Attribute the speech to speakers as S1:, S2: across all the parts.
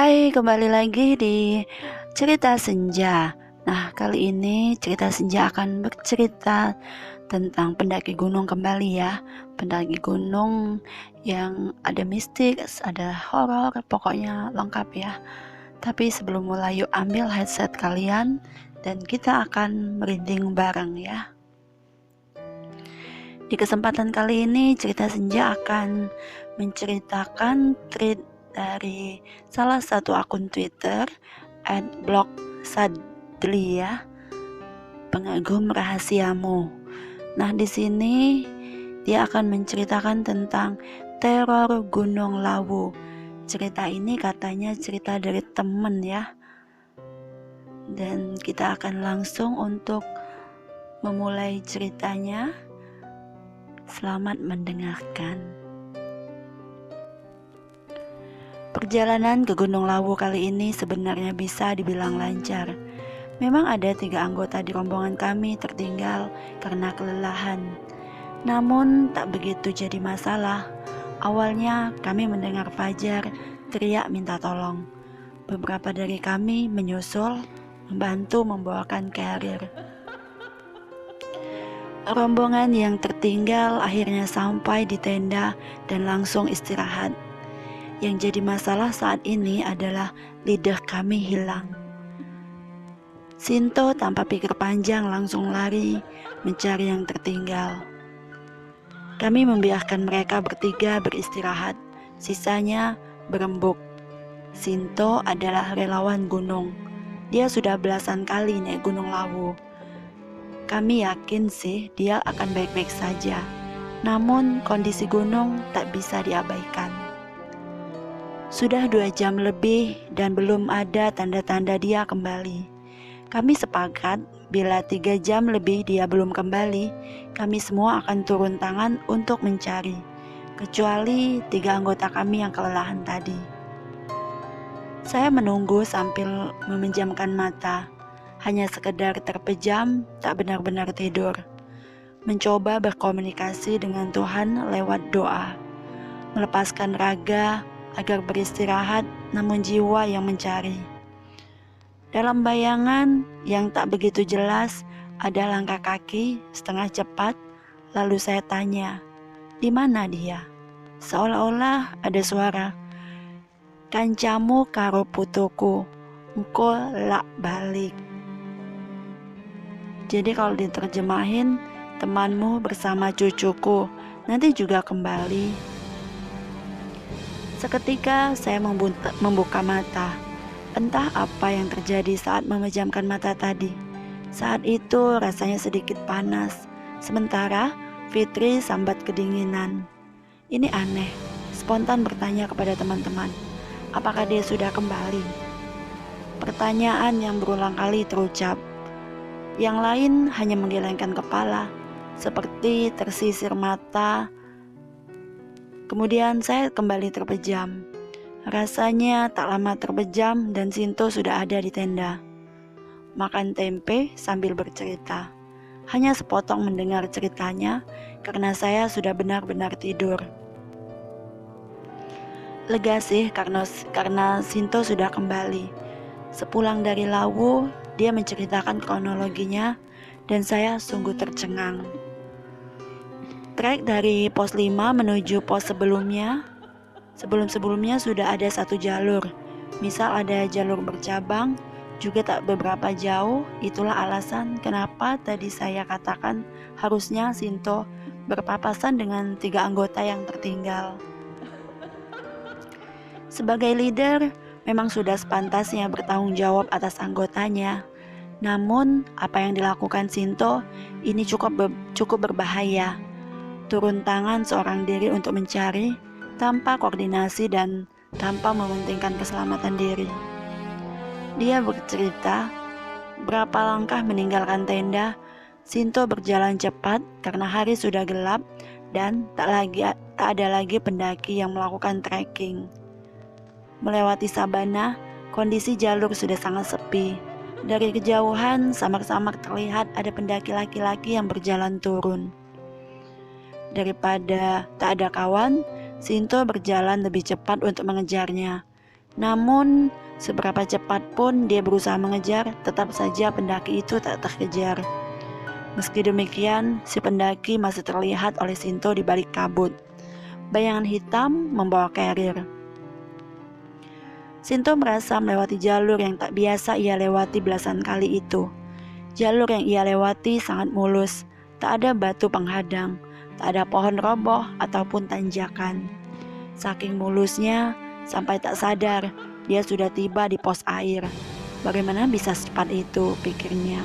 S1: Hai, kembali lagi di cerita senja. Nah, kali ini cerita senja akan bercerita tentang pendaki gunung kembali ya. Pendaki gunung yang ada mistik, ada horor, pokoknya lengkap ya. Tapi sebelum mulai, yuk ambil headset kalian dan kita akan merinding bareng ya. Di kesempatan kali ini cerita senja akan menceritakan tweet dari salah satu akun Twitter @blogsadli ya, pengagum rahasiamu. Nah, di sini dia akan menceritakan tentang teror Gunung Lawu. Cerita ini katanya cerita dari temen ya. Dan kita akan langsung untuk memulai ceritanya. Selamat mendengarkan. Perjalanan ke Gunung Lawu kali ini sebenarnya bisa dibilang lancar. Memang ada 3 anggota di rombongan kami tertinggal karena kelelahan. Namun tak begitu jadi masalah. Awalnya kami mendengar Fajar teriak minta tolong. Beberapa dari kami menyusul, membantu membawakan carrier. Rombongan yang tertinggal akhirnya sampai di tenda dan langsung istirahat. Yang jadi masalah saat ini adalah leader kami hilang. Sinto tanpa pikir panjang langsung lari mencari yang tertinggal. Kami membiarkan mereka bertiga beristirahat, sisanya berembuk. Sinto adalah relawan gunung. Dia sudah belasan kali naik Gunung Lawu. Kami yakin sih dia akan baik-baik saja. Namun kondisi gunung tak bisa diabaikan. Sudah 2 jam lebih dan belum ada tanda-tanda dia kembali. Kami sepakat bila 3 jam lebih dia belum kembali, kami semua akan turun tangan untuk mencari, kecuali 3 anggota kami yang kelelahan tadi. Saya menunggu sambil memejamkan mata, hanya sekedar terpejam, tak benar-benar tidur. Mencoba berkomunikasi dengan Tuhan lewat doa, melepaskan raga agar beristirahat, namun jiwa yang mencari. Dalam bayangan yang tak begitu jelas, ada langkah kaki setengah cepat, lalu saya tanya, di mana dia? Seolah-olah ada suara, kancamu karo putuku, engko lak balik. Jadi kalau diterjemahin, temanmu bersama cucuku, nanti juga kembali. Seketika saya membuka mata. Entah apa yang terjadi saat memejamkan mata tadi. Saat itu rasanya sedikit panas. Sementara Fitri sambat kedinginan. Ini aneh. Spontan bertanya kepada teman-teman, apakah dia sudah kembali? Pertanyaan yang berulang kali terucap. Yang lain hanya menggelengkan kepala, seperti tersisir mata. Kemudian saya kembali terpejam. Rasanya tak lama terpejam dan Sinto sudah ada di tenda. Makan tempe sambil bercerita. Hanya sepotong mendengar ceritanya karena saya sudah benar-benar tidur. Lega sih karena Sinto sudah kembali. Sepulang dari Lawu, dia menceritakan kronologinya dan saya sungguh tercengang. Trek dari pos 5 menuju pos sebelumnya sudah ada 1 jalur. Misal ada jalur bercabang, juga tak beberapa jauh. Itulah alasan kenapa tadi saya katakan harusnya Sinto berpapasan dengan 3 anggota yang tertinggal. Sebagai leader, memang sudah sepantasnya bertanggung jawab atas anggotanya. Namun, apa yang dilakukan Sinto ini cukup berbahaya. Turun tangan seorang diri untuk mencari tanpa koordinasi dan tanpa mementingkan keselamatan diri. Dia bercerita, berapa langkah meninggalkan tenda, Sinto berjalan cepat karena hari sudah gelap dan tak ada lagi pendaki yang melakukan trekking. Melewati sabana, kondisi jalur sudah sangat sepi. Dari kejauhan, samar-samar terlihat ada pendaki laki-laki yang berjalan turun. Daripada tak ada kawan, Sinto berjalan lebih cepat untuk mengejarnya. Namun, seberapa cepat pun dia berusaha mengejar, tetap saja pendaki itu tak terkejar. Meski demikian, si pendaki masih terlihat oleh Sinto di balik kabut. Bayangan hitam membawa carrier. Sinto merasa melewati jalur yang tak biasa ia lewati belasan kali itu. Jalur yang ia lewati sangat mulus, tak ada batu penghadang, tak ada pohon roboh ataupun tanjakan. Saking mulusnya, sampai tak sadar, dia sudah tiba di pos air. Bagaimana bisa secepat itu, pikirnya.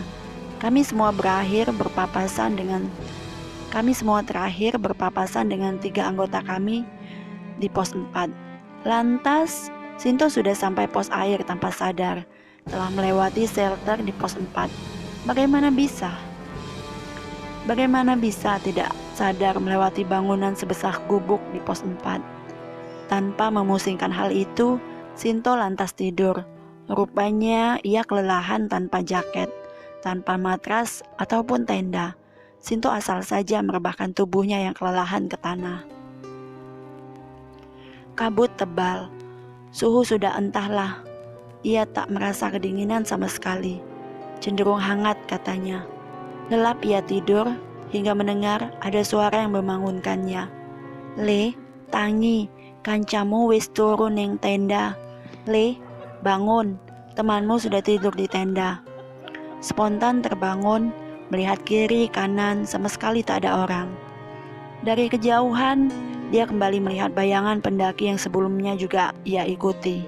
S1: Kami semua terakhir berpapasan dengan 3 anggota kami di pos 4. Lantas, Sinto sudah sampai pos air tanpa sadar, telah melewati shelter di pos 4. Bagaimana bisa tidak sadar melewati bangunan sebesar gubuk di pos 4? Tanpa memusingkan hal itu, Sinto lantas tidur. Rupanya ia kelelahan tanpa jaket, tanpa matras ataupun tenda. Sinto asal saja merebahkan tubuhnya yang kelelahan ke tanah. Kabut tebal, suhu sudah entahlah. Ia tak merasa kedinginan sama sekali. Cenderung hangat katanya. Lelap ia tidur hingga mendengar ada suara yang membangunkannya. Le, tangi, kancamu wis turun ning tenda. Le, bangun, temanmu sudah tidur di tenda. Spontan terbangun, melihat kiri kanan sama sekali tak ada orang. Dari kejauhan, dia kembali melihat bayangan pendaki yang sebelumnya juga ia ikuti.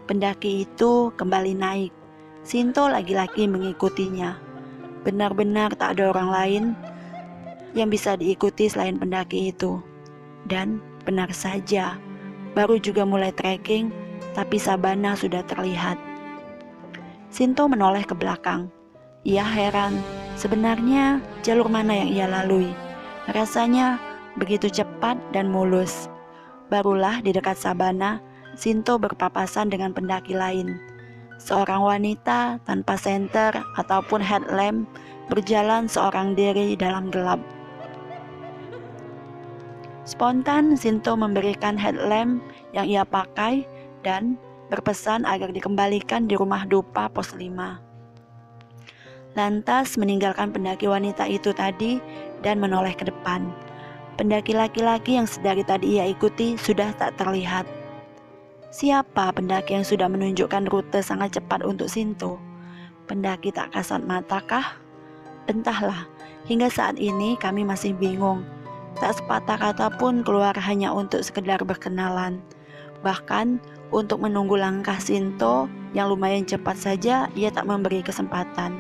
S1: Pendaki itu kembali naik. Sinto lagi-lagi mengikutinya. Benar-benar tak ada orang lain yang bisa diikuti selain pendaki itu. Dan benar saja, baru juga mulai trekking, tapi sabana sudah terlihat. Sinto menoleh ke belakang. Ia heran, sebenarnya jalur mana yang ia lalui. Rasanya begitu cepat dan mulus. Barulah di dekat sabana, Sinto berpapasan dengan pendaki lain. Seorang wanita tanpa senter ataupun headlamp berjalan seorang diri dalam gelap. Spontan Sinto memberikan headlamp yang ia pakai dan berpesan agar dikembalikan di rumah dupa pos 5. Lantas meninggalkan pendaki wanita itu tadi dan menoleh ke depan. Pendaki laki-laki yang sedari tadi ia ikuti sudah tak terlihat. Siapa pendaki yang sudah menunjukkan rute sangat cepat untuk Sinto? Pendaki tak kasat matakah? Entahlah, hingga saat ini kami masih bingung. Tak sepatah kata pun keluar hanya untuk sekedar berkenalan. Bahkan untuk menunggu langkah Sinto yang lumayan cepat saja ia tak memberi kesempatan.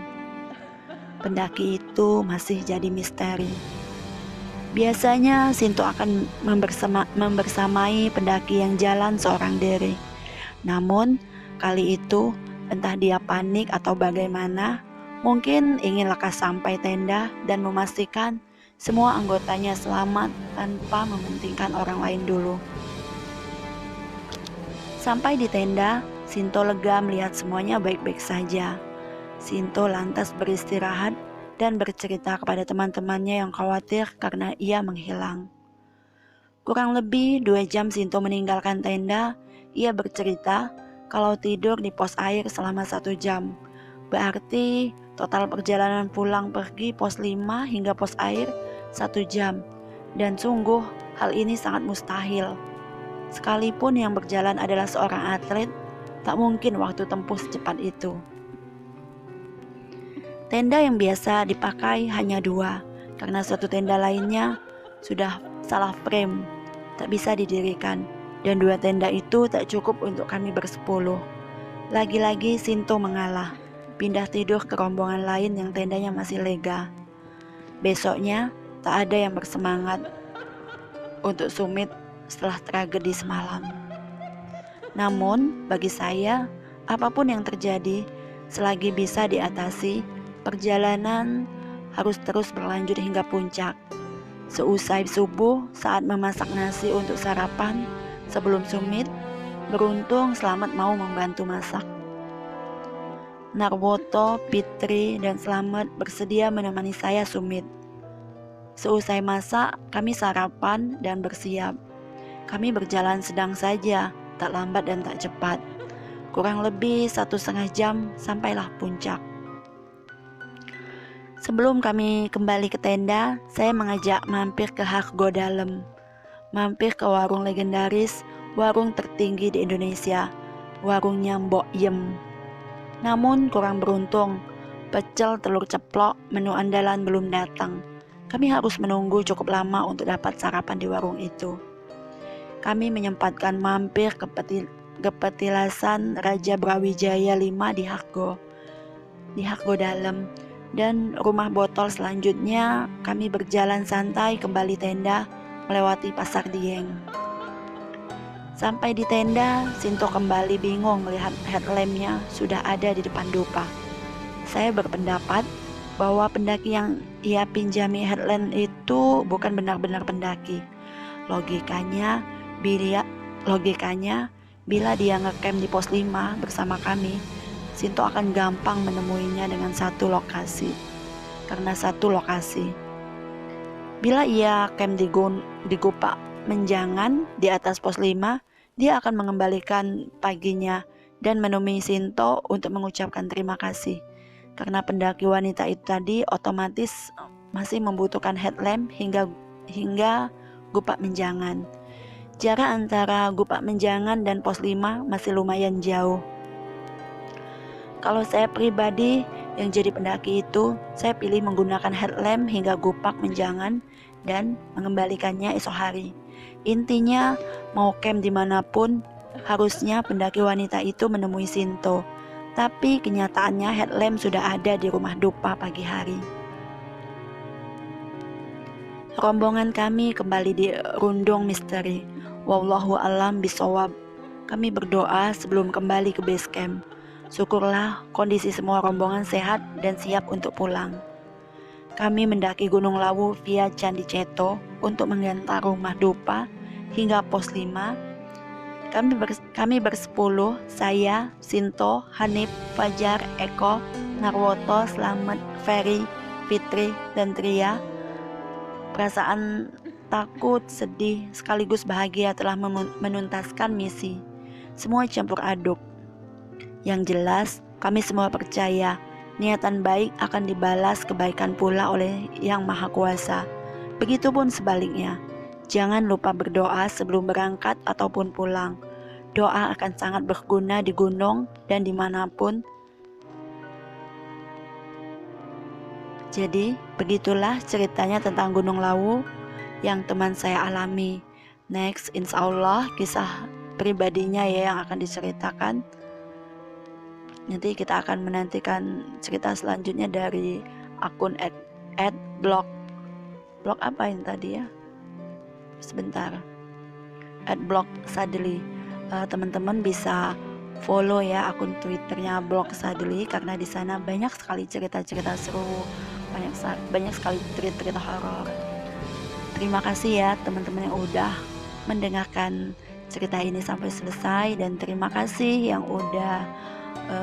S1: Pendaki itu masih jadi misteri. Biasanya Sinto akan membersamai pendaki yang jalan seorang diri. Namun kali itu entah dia panik atau bagaimana, mungkin ingin lekas sampai tenda dan memastikan semua anggotanya selamat tanpa mementingkan orang lain dulu. Sampai di tenda, Sinto lega melihat semuanya baik-baik saja. Sinto lantas beristirahat dan bercerita kepada teman-temannya yang khawatir karena ia menghilang. Kurang lebih 2 jam Sinto meninggalkan tenda, ia bercerita kalau tidur di pos air selama 1 jam. Berarti total perjalanan pulang pergi pos 5 hingga pos air 1 jam. Dan sungguh hal ini sangat mustahil. Sekalipun yang berjalan adalah seorang atlet, tak mungkin waktu tempuh secepat itu. Tenda yang biasa dipakai hanya 2, karena satu tenda lainnya sudah salah frame, tak bisa didirikan, dan 2 tenda itu tak cukup untuk kami bersepuluh. Lagi-lagi Sinto mengalah, pindah tidur ke rombongan lain yang tendanya masih lega. Besoknya tak ada yang bersemangat untuk summit setelah tragedi semalam. Namun bagi saya, apapun yang terjadi, selagi bisa diatasi, perjalanan harus terus berlanjut hingga puncak. Seusai subuh, saat memasak nasi untuk sarapan sebelum summit, beruntung Slamet mau membantu masak. Narwoto, Fitri, dan Slamet bersedia menemani saya summit. Seusai masak, kami sarapan dan bersiap. Kami berjalan sedang saja, tak lambat dan tak cepat. Kurang lebih 1,5 jam sampailah puncak. Sebelum kami kembali ke tenda, saya mengajak mampir ke Hargo Dalem, mampir ke warung legendaris, warung tertinggi di Indonesia, warungnya Mbok Yem. Namun kurang beruntung, pecel telur ceplok menu andalan belum datang. Kami harus menunggu cukup lama untuk dapat sarapan di warung itu. Kami menyempatkan mampir ke petilasan Raja Brawijaya 5 di Hargo Dalem, dan rumah botol selanjutnya kami berjalan santai kembali tenda melewati Pasar Dieng. Sampai di tenda, Sinto kembali bingung melihat headlampnya sudah ada di depan dupa. Saya berpendapat bahwa pendaki yang ia pinjami headlamp itu bukan benar-benar pendaki. Logikanya, bila dia ngecamp di pos 5 bersama kami, Sinto akan gampang menemuinya dengan satu lokasi. Bila ia camp di Gupak Menjangan di atas pos 5, dia akan mengembalikan paginya dan menemui Sinto untuk mengucapkan terima kasih. Karena pendaki wanita itu tadi otomatis masih membutuhkan headlamp hingga Gupak Menjangan. Jarak antara Gupak Menjangan dan pos 5 masih lumayan jauh. Kalau saya pribadi yang jadi pendaki itu, saya pilih menggunakan headlamp hingga Gupak Menjangan dan mengembalikannya esok hari. Intinya, mau camp dimanapun, harusnya pendaki wanita itu menemui Sinto. Tapi kenyataannya headlamp sudah ada di rumah dupa pagi hari. Rombongan kami kembali di Rundung Misteri. Wallahu a'lam bishawab. Kami berdoa sebelum kembali ke base camp. Syukurlah kondisi semua rombongan sehat dan siap untuk pulang. Kami mendaki Gunung Lawu via Candi Ceto untuk mengantar rumah dupa hingga pos 5. Kami bersepuluh, saya, Sinto, Hanif, Fajar, Eko, Narwoto, Slamet, Ferry, Fitri, dan Tria. Perasaan takut, sedih, sekaligus bahagia telah menuntaskan misi. Semua campur aduk. Yang jelas, kami semua percaya niatan baik akan dibalas kebaikan pula oleh Yang Maha Kuasa. Begitupun sebaliknya. Jangan lupa berdoa sebelum berangkat ataupun pulang. Doa akan sangat berguna di gunung dan dimanapun. Jadi, begitulah ceritanya tentang Gunung Lawu yang teman saya alami. Next, insya Allah kisah pribadinya ya yang akan diceritakan. Nanti kita akan menantikan cerita selanjutnya dari akun @blog apa yang tadi ya? Sebentar. @blog Sadli. Teman-teman bisa follow ya akun Twitternya Blog Sadli, karena di sana banyak sekali cerita-cerita seru, banyak sekali cerita-cerita horor. Terima kasih ya teman-teman yang udah mendengarkan cerita ini sampai selesai, dan terima kasih yang udah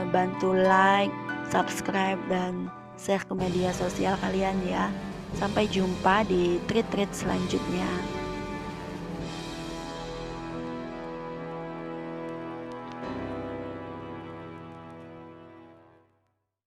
S1: bantu like, subscribe, dan share ke media sosial kalian ya. Sampai jumpa di treat-treat selanjutnya.